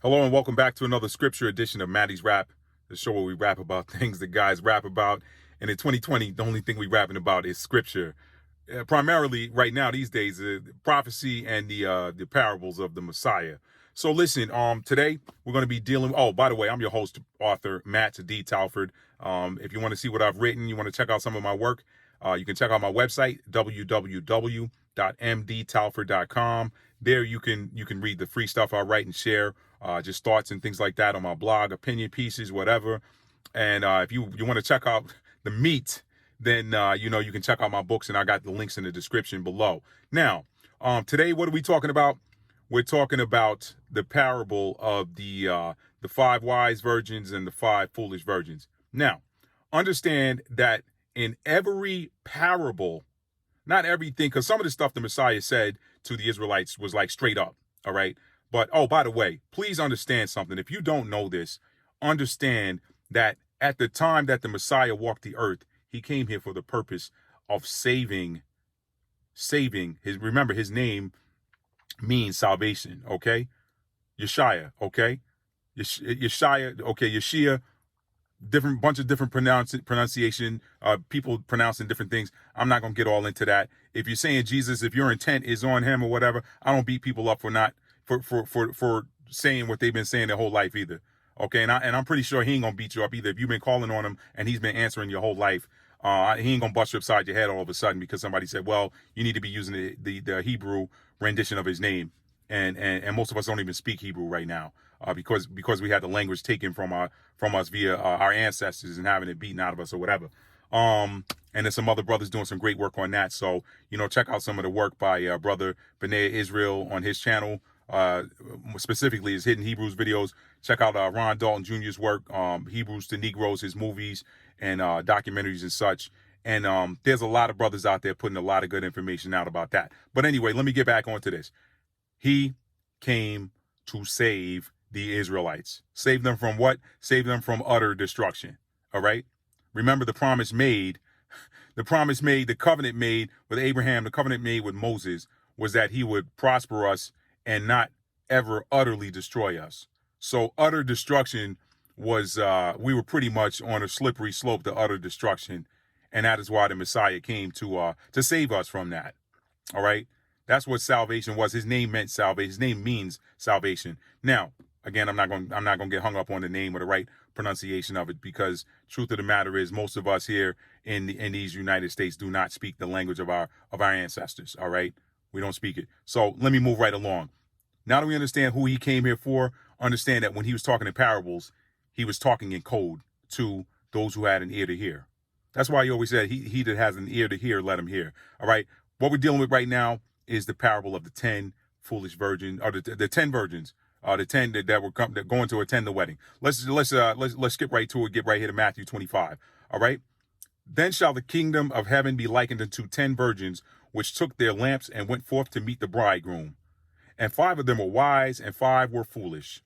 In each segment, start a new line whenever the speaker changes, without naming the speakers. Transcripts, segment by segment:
Hello and welcome back to another scripture edition of Maddie's Rap, the show where we rap about things that guys rap about. And in 2020, the only thing we rapping about is scripture. Primarily, right now these days, prophecy and the parables of the Messiah. So listen, today we're going to be dealing. Oh, by the way, I'm your host, author Matt D. Talford. If you want to see what I've written, you want to check out some of my work, you can check out my website www.mdtalford.com. There you can read the free stuff I write and share, just thoughts and things like that on my blog, opinion pieces, whatever. And if you want to check out the meat, then you can check out my books, and I got the links in the description below. Now, today, what are we talking about? We're talking about the parable of the 5 wise virgins and the 5 foolish virgins. Now, understand that in every parable, not everything, because some of the stuff the Messiah said to the Israelites was like straight up, all right? But, oh, by the way, please understand something. If you don't know this, understand that at the time that the Messiah walked the earth, he came here for the purpose of saving his, remember, his name means salvation, okay? Yeshua, okay? Yeshua, okay, Yeshua, bunch of different pronunciation, people pronouncing different things. I'm not going to get all into that. If you're saying Jesus, if your intent is on him or whatever, I don't beat people up for saying what they've been saying their whole life either. Okay, and I'm pretty sure he ain't gonna beat you up either. If you've been calling on him and he's been answering your whole life, he ain't gonna bust you upside your head all of a sudden because somebody said, well, you need to be using the Hebrew rendition of his name. And most of us don't even speak Hebrew right now, because we had the language taken from us via our ancestors and having it beaten out of us or whatever. And there's some other brothers doing some great work on that. So, check out some of the work by brother B'nai Israel on his channel, specifically his Hidden Hebrews videos. Check out Ron Dalton Jr.'s work, Hebrews to Negroes, his movies and documentaries and such. And there's a lot of brothers out there putting a lot of good information out about that. But anyway, let me get back onto this. He came to save the Israelites. Save them from what? Save them from utter destruction. All right? Remember the promise made, the covenant made with Abraham, the covenant made with Moses was that he would prosper us and not ever utterly destroy us. So utter destruction was, we were pretty much on a slippery slope to utter destruction. And that is why the Messiah came to save us from that. All right? That's what salvation was. His name meant salvation. His name means salvation. Now, again, I'm not going to get hung up on the name or the right pronunciation of it, because truth of the matter is most of us here in these United States do not speak the language of our ancestors. All right, we don't speak it. So let me move right along. Now that we understand who he came here for, understand that when he was talking in parables, he was talking in code to those who had an ear to hear. That's why he always said, he that has an ear to hear, let him hear. All right, what we're dealing with right now is the parable of the 10 foolish virgins, or the 10 virgins, the 10 that were going to attend the wedding. Let's skip right to it. Get right here to Matthew 25. All right. Then shall the kingdom of heaven be likened unto 10 virgins, which took their lamps and went forth to meet the bridegroom. And 5 of them were wise, and 5 were foolish.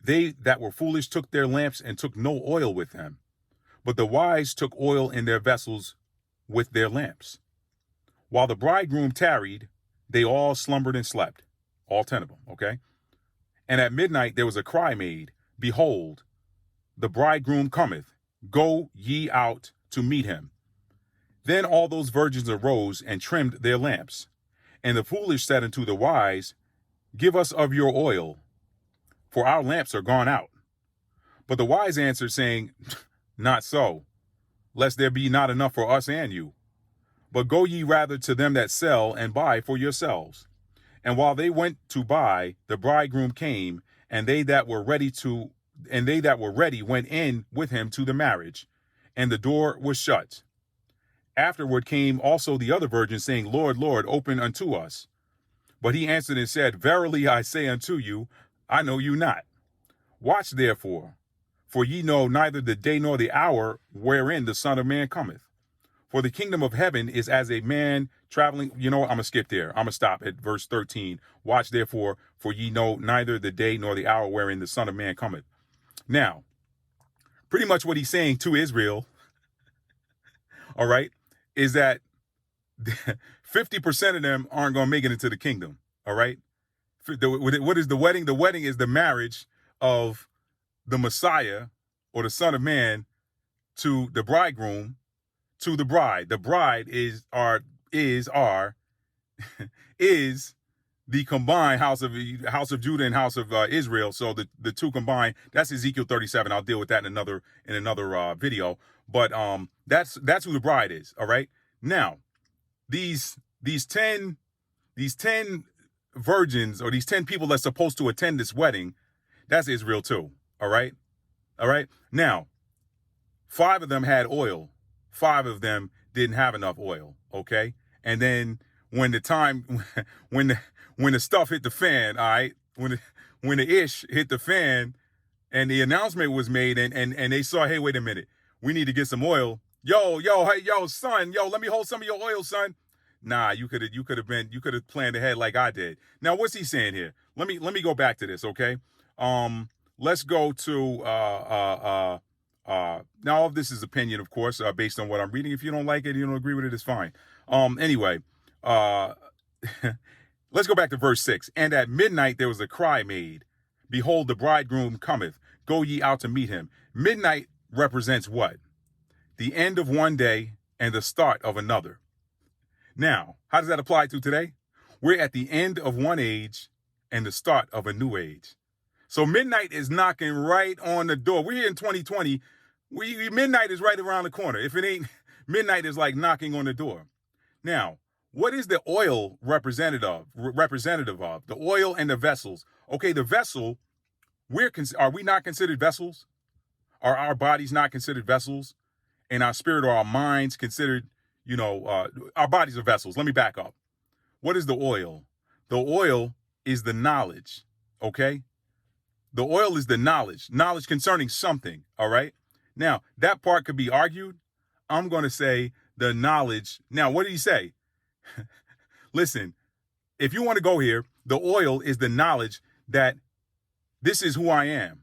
They that were foolish took their lamps and took no oil with them, but the wise took oil in their vessels with their lamps. While the bridegroom tarried, they all slumbered and slept, all 10 of them, okay? And at midnight there was a cry made, Behold, the bridegroom cometh, go ye out to meet him. Then all those virgins arose and trimmed their lamps. And the foolish said unto the wise, Give us of your oil, for our lamps are gone out. But the wise answered, saying, Not so, lest there be not enough for us and you. But go ye rather to them that sell and buy for yourselves. And while they went to buy, the bridegroom came, and they that were ready went in with him to the marriage, and the door was shut. Afterward came also the other virgins, saying, Lord, Lord, open unto us. But he answered and said, Verily I say unto you, I know you not. Watch therefore, for ye know neither the day nor the hour wherein the Son of Man cometh. For the kingdom of heaven is as a man traveling. I'm going to skip there. I'm going to stop at verse 13. Watch therefore, for ye know neither the day nor the hour wherein the Son of Man cometh. Now, pretty much what he's saying to Israel, all right, is that 50% of them aren't going to make it into the kingdom, all right? What is the wedding? The wedding is the marriage of the Messiah or the Son of Man to the bridegroom to the bride. The bride is is the combined house of Judah and house of Israel. So the two combined, that's Ezekiel 37. I'll deal with that in another video. But that's who the bride is. All right. Now, these 10 virgins, or these 10 people that's supposed to attend this wedding, that's Israel too. All right. All right. Now, 5 of them had oil. 5 of them didn't have enough oil. Okay. And then when the stuff hit the fan, all right, when the ish hit the fan and the announcement was made and they saw, hey, wait a minute, we need to get some oil. Hey, son, let me hold some of your oil, son. Nah, you could have planned ahead like I did. Now, what's he saying here? Let me go back to this, okay? Let's go to now all of this is opinion, of course, based on what I'm reading. If you don't like it, you don't agree with it, it's fine. Anyway, let's go back to verse 6. And at midnight there was a cry made, behold, the bridegroom cometh, go ye out to meet him. Midnight represents what? The end of one day and the start of another. Now, how does that apply to today? We're at the end of one age and the start of a new age. So midnight is knocking right on the door. We're here in 2020. Midnight is right around the corner. If it ain't, midnight is like knocking on the door. Now, what is the oil representative of? The oil and the vessels. Okay, the vessel, are we not considered vessels? Are our bodies not considered vessels? And our spirit or our minds considered, our bodies are vessels. Let me back up. What is the oil? The oil is the knowledge, okay? The oil is the knowledge concerning something, all right? Now, that part could be argued. I'm going to say the knowledge. Now, what did he say? Listen, if you want to go here, the oil is the knowledge that this is who I am.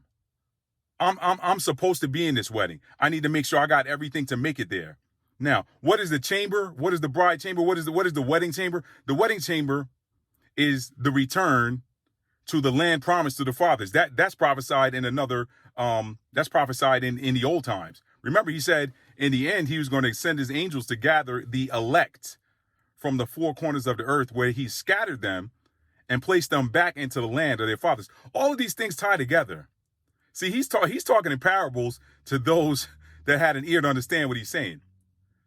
I'm supposed to be in this wedding. I need to make sure I got everything to make it there. Now, what is the chamber? What is the bride chamber? What is the wedding chamber? The wedding chamber is the return to the land promised to the fathers. That's prophesied in another, that's prophesied in the old times. Remember, he said in the end, he was going to send his angels to gather the elect from the 4 corners of the earth, where he scattered them and placed them back into the land of their fathers. All of these things tie together. See, he's talking in parables to those that had an ear to understand what he's saying.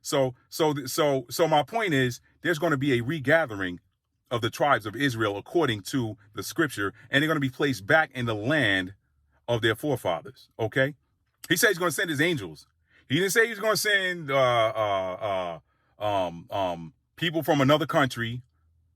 So my point is, there's going to be a regathering of the tribes of Israel according to the scripture, and they're going to be placed back in the land of their forefathers. Okay, he said he's going to send his angels. He didn't say he's going to send people from another country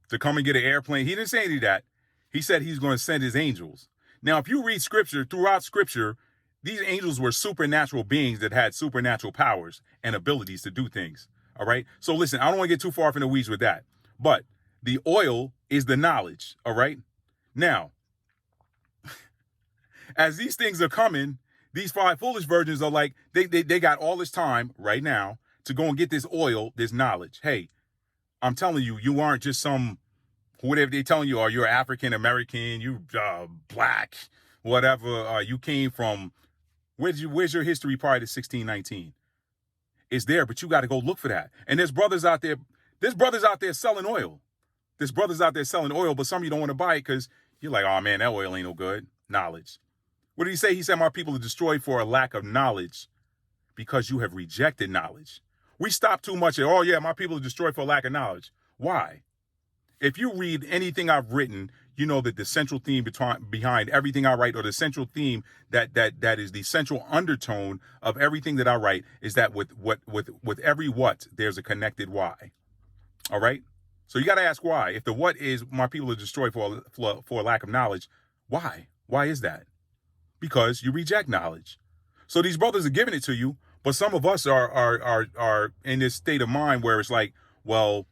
to come and get an airplane. He didn't say any of that. He said he's going to send his angels. Now, if you read scripture, throughout scripture, these angels were supernatural beings that had supernatural powers and abilities to do things. All right. So listen, I don't want to get too far from the weeds with that. But the oil is the knowledge. All right. Now, as these things are coming, these 5 foolish virgins are like, they got all this time right now to go and get this oil, this knowledge. Hey, I'm telling you, you aren't just some, whatever they're telling you, or you're African American, you black, whatever. You came from, where's your history prior to 1619? It's there, but you got to go look for that. And there's brothers out there selling oil. There's brothers out there selling oil, but some of you don't want to buy it because you're like, oh man, that oil ain't no good. Knowledge. What did he say? He said, my people are destroyed for a lack of knowledge, because you have rejected knowledge. We stop too much at, oh yeah, my people are destroyed for a lack of knowledge. Why? If you read anything I've written, you know that the central theme behind everything I write, or the central theme that is the central undertone of everything that I write, is that with every what, there's a connected why. All right? So you got to ask why. If the what is my people are destroyed for a lack of knowledge, why? Why is that? Because you reject knowledge. So these brothers are giving it to you, but some of us are in this state of mind where it's like, well,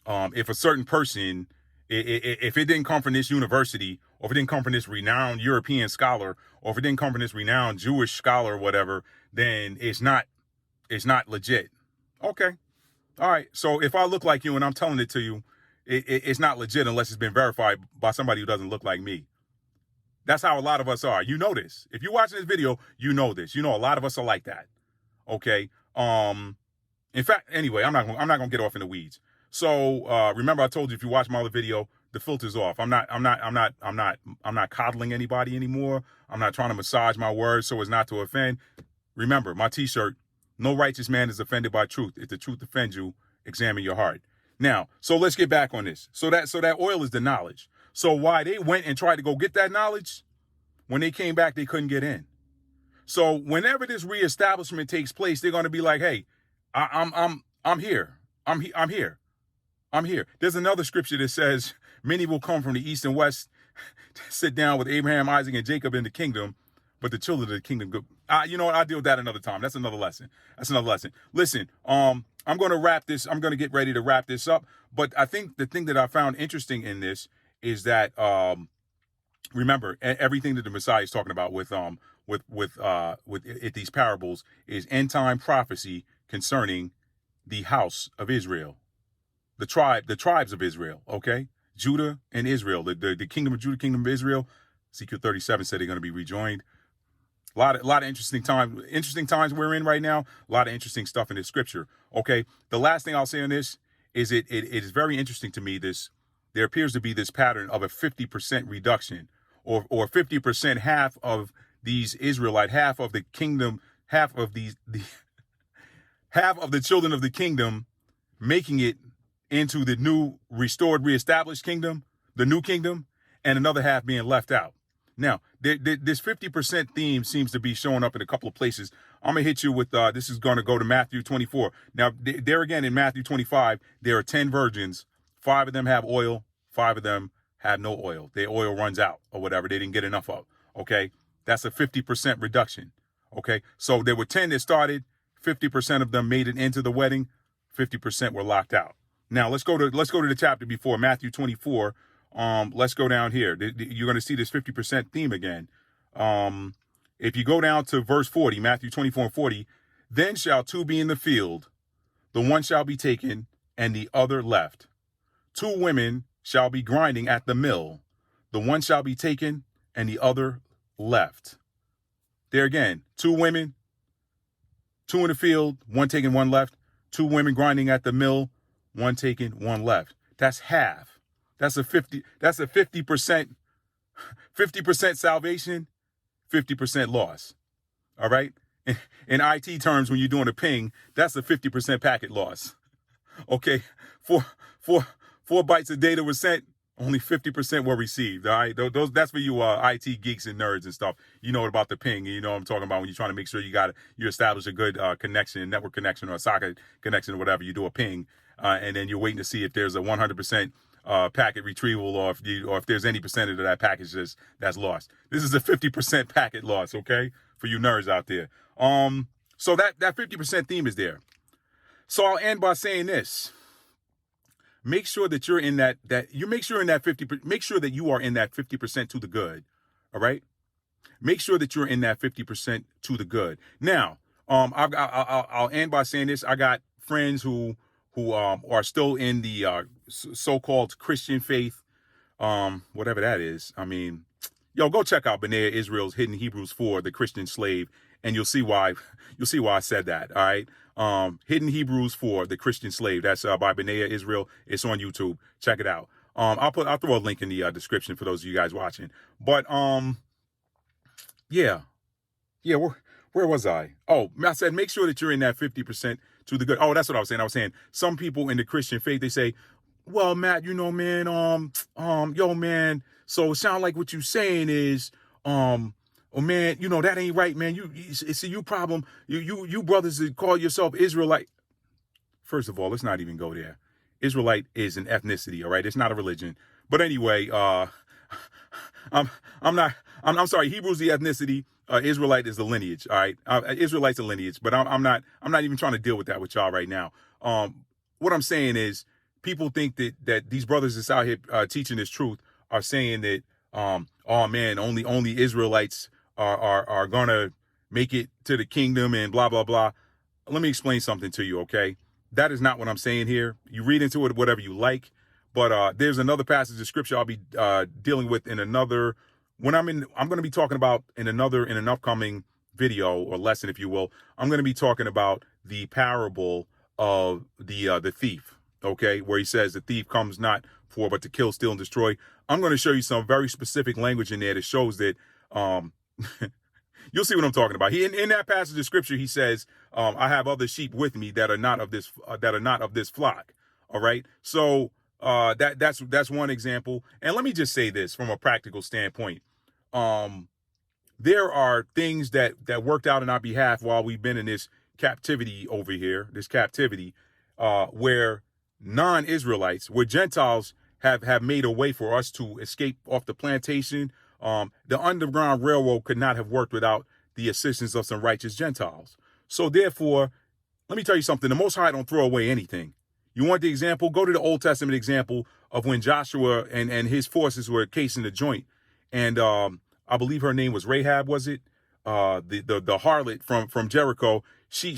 if a certain person, if it didn't come from this university, or if it didn't come from this renowned European scholar, or if it didn't come from this renowned Jewish scholar or whatever, then it's not legit. Okay. All right. So if I look like you and I'm telling it to you, it's not legit unless it's been verified by somebody who doesn't look like me. That's how a lot of us are. You know this. If you're watching this video, you know this. You know a lot of us are like that. Okay. In fact, anyway, I'm not gonna get off in the weeds. So remember, I told you if you watch my other video, the filter's off. I'm not coddling anybody anymore. I'm not trying to massage my words so as not to offend. Remember, my t-shirt, no righteous man is offended by truth. If the truth offends you, examine your heart. Now, so let's get back on this. So that oil is the knowledge. So why they went and tried to go get that knowledge, when they came back, they couldn't get in. So whenever this reestablishment takes place, they're going to be like, hey, I'm here. I'm here. I'm here. There's another scripture that says many will come from the east and west to sit down with Abraham, Isaac, and Jacob in the kingdom, but the children of the kingdom go. You know what? I'll deal with that another time. That's another lesson. Listen, I'm going to wrap this. I'm going to get ready to wrap this up. But I think the thing that I found interesting in this is that, remember, everything that the Messiah is talking about with these parables is end time prophecy concerning the house of Israel, the tribes of Israel. Okay, Judah and Israel, the kingdom of Judah, kingdom of Israel. Ezekiel 37 said they're going to be rejoined. A lot of interesting times we're in right now. A lot of interesting stuff in this scripture. Okay, the last thing I'll say on this is it is very interesting to me. There appears to be this pattern of a 50% reduction, or 50%, half of these Israelite, half of the kingdom, half of the children of the kingdom making it into the new restored, reestablished kingdom, the new kingdom, and another half being left out. Now, this 50% theme seems to be showing up in a couple of places. I'm going to hit you with, this is going to go to Matthew 24. Now, there again in Matthew 25, there are 10 virgins. 5 of them have oil. 5 of them have no oil. Their oil runs out or whatever. They didn't get enough of. Okay. That's a 50% reduction. Okay. So there were 10 that started. 50% of them made it into the wedding. 50% were locked out. Now let's go to the chapter before, Matthew 24. Let's go down here. You're going to see this 50% theme again. If you go down to verse 40, Matthew 24 and 40, then shall 2 be in the field, the one shall be taken and the other left. 2 women shall be grinding at the mill, the one shall be taken and the other left. There again, 2 women, 2 in the field, 1 taken, 1 left. 2 women grinding at the mill, 1 taken, 1 left. That's half. That's a 50% salvation, 50% loss. All right. In IT terms, when you're doing a ping, that's a 50% packet loss. Okay. Four bytes of data were sent, only 50% were received. All right. That's for you IT geeks and nerds and stuff. You know about the ping. You know what I'm talking about when you're trying to make sure you establish a good connection, network connection, or a socket connection or whatever. You do a ping, and then you're waiting to see if there's a 100% packet retrieval, or if there's any percentage of that package that's lost. This is a 50% packet loss, okay, for you nerds out there. So that 50% theme is there. So I'll end by saying this: make sure that you're in that make sure that you are in that 50% to the good. All right, make sure that you're in that 50% to the good. Now, I'll end by saying this: I got friends who are still in the so-called Christian faith, whatever that is. I mean, go check out Benaiah Israel's Hidden Hebrews 4, The Christian Slave, and you'll see why I said that. All right. Hidden Hebrews 4, The Christian Slave. That's by Benaiah Israel. It's on YouTube. Check it out. I'll throw a link in the description for those of you guys watching. But yeah. Where was I? Oh, I said make sure that you're in that 50% to the good. Oh, that's what I was saying. I was saying some people in the Christian faith, they say, well, Matt, man, man, so it sounds like what you're saying is, oh man, that ain't right, man. It's a you problem. You brothers that call yourself Israelite. First of all, let's not even go there. Israelite is an ethnicity, all right? It's not a religion. But anyway, I'm sorry. Hebrew's the ethnicity. Israelite is the lineage. All right. Israelite's a lineage, but I'm not even trying to deal with that with y'all right now. What I'm saying is people think that these brothers that's out here teaching this truth are saying that, oh man, only Israelites are gonna make it to the kingdom and blah, blah, blah. Let me explain something to you. Okay. That is not what I'm saying here. You read into it, whatever you like, But there's another passage of scripture I'll be dealing with in another I'm going to be talking about in an upcoming video or lesson, if you will. I'm going to be talking about the parable of the thief, okay, where he says the thief comes not for but to kill, steal, and destroy. I'm going to show you some very specific language in there that shows that you'll see what I'm talking about. In that passage of scripture, he says, I have other sheep with me that are not of this flock. All right. So that's one example. And let me just say this from a practical standpoint. There are things that worked out in our behalf while we've been in this captivity over here, where non-Israelites, where Gentiles have made a way for us to escape off the plantation. The Underground Railroad could not have worked without the assistance of some righteous Gentiles. So therefore, let me tell you something. The Most High don't throw away anything. You want the example? Go to the Old Testament example of when Joshua and his forces were casing the joint. And I believe her name was Rahab, was it? The harlot from Jericho. She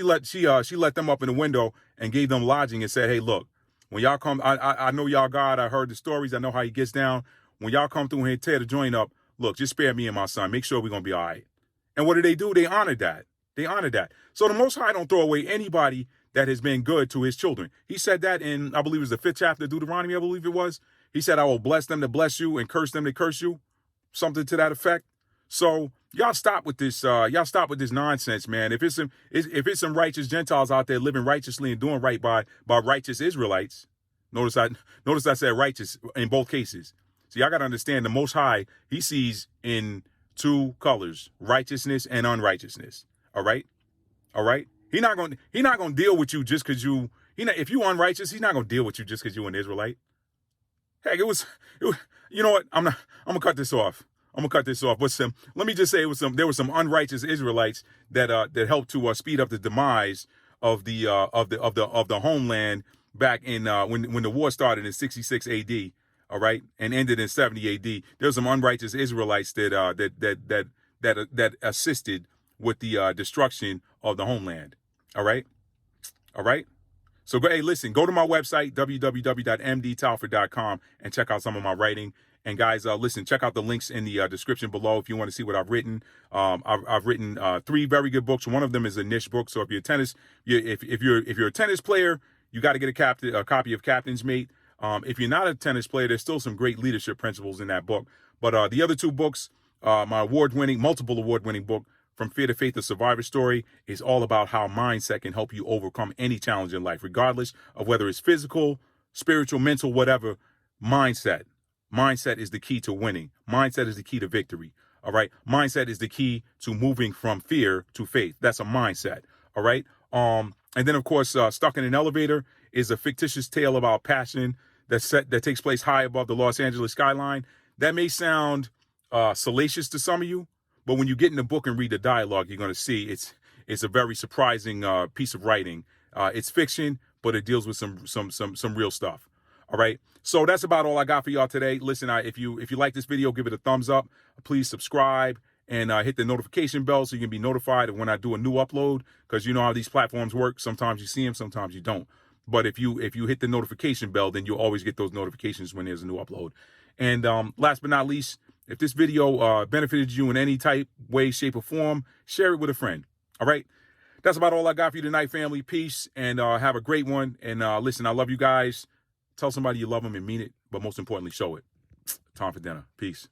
let them up in the window and gave them lodging and said, hey, look, when y'all come, I know y'all God. I heard the stories. I know how he gets down. When y'all come through here and tear the joint up, look, just spare me and my son. Make sure we're going to be all right. And what did they do? They honored that. So the Most High don't throw away anybody that has been good to his children. He said that in, I believe it was the 5th chapter of Deuteronomy, I believe it was. He said, I will bless them to bless you and curse them to curse you. Something to that effect. So y'all stop with this nonsense, man. If it's some righteous Gentiles out there living righteously and doing right by righteous Israelites, notice I said righteous in both cases. See, I got to understand the Most High, he sees in two colors, righteousness and unrighteousness. All right. He's not going to deal with you just because if you unrighteous, he's not going to deal with you just because you're an Israelite. Heck, it was, you know what? I'm going to cut this off. But let me just say there were some unrighteous Israelites that helped to speed up the demise of the homeland back in when the war started in 66 AD. All right, and ended in 70 AD. There's some unrighteous Israelites that assisted with the destruction of the homeland. All right. So go to my website www.mdtalford.com and check out some of my writing. And guys, listen, check out the links in the description below if you want to see what I've written. I've written 3 very good books. One of them is a niche book. So if you're a tennis player, you got to get a copy of Captain's Mate. If you're not a tennis player, there's still some great leadership principles in that book. But the other 2 books, my multiple award-winning book, From Fear to Faith, A Survivor Story, is all about how mindset can help you overcome any challenge in life, regardless of whether it's physical, spiritual, mental, whatever. Mindset is the key to winning. Mindset is the key to victory. All right. Mindset is the key to moving from fear to faith. That's a mindset. All right. And then, of course, Stuck in an Elevator is a fictitious tale about passion that takes place high above the Los Angeles skyline. That may sound salacious to some of you, but when you get in the book and read the dialogue, you're going to see it's a very surprising piece of writing. It's fiction, but it deals with some real stuff. All right. So that's about all I got for y'all today. Listen, if you like this video, give it a thumbs up. Please subscribe and hit the notification bell so you can be notified of when I do a new upload, because you know how these platforms work. Sometimes you see them, sometimes you don't. But if you hit the notification bell, then you'll always get those notifications when there's a new upload. And last but not least, if this video benefited you in any type, way, shape, or form, share it with a friend. All right. That's about all I got for you tonight, family. Peace, and have a great one. And listen, I love you guys. Tell somebody you love them and mean it, but most importantly, show it. Time for dinner. Peace.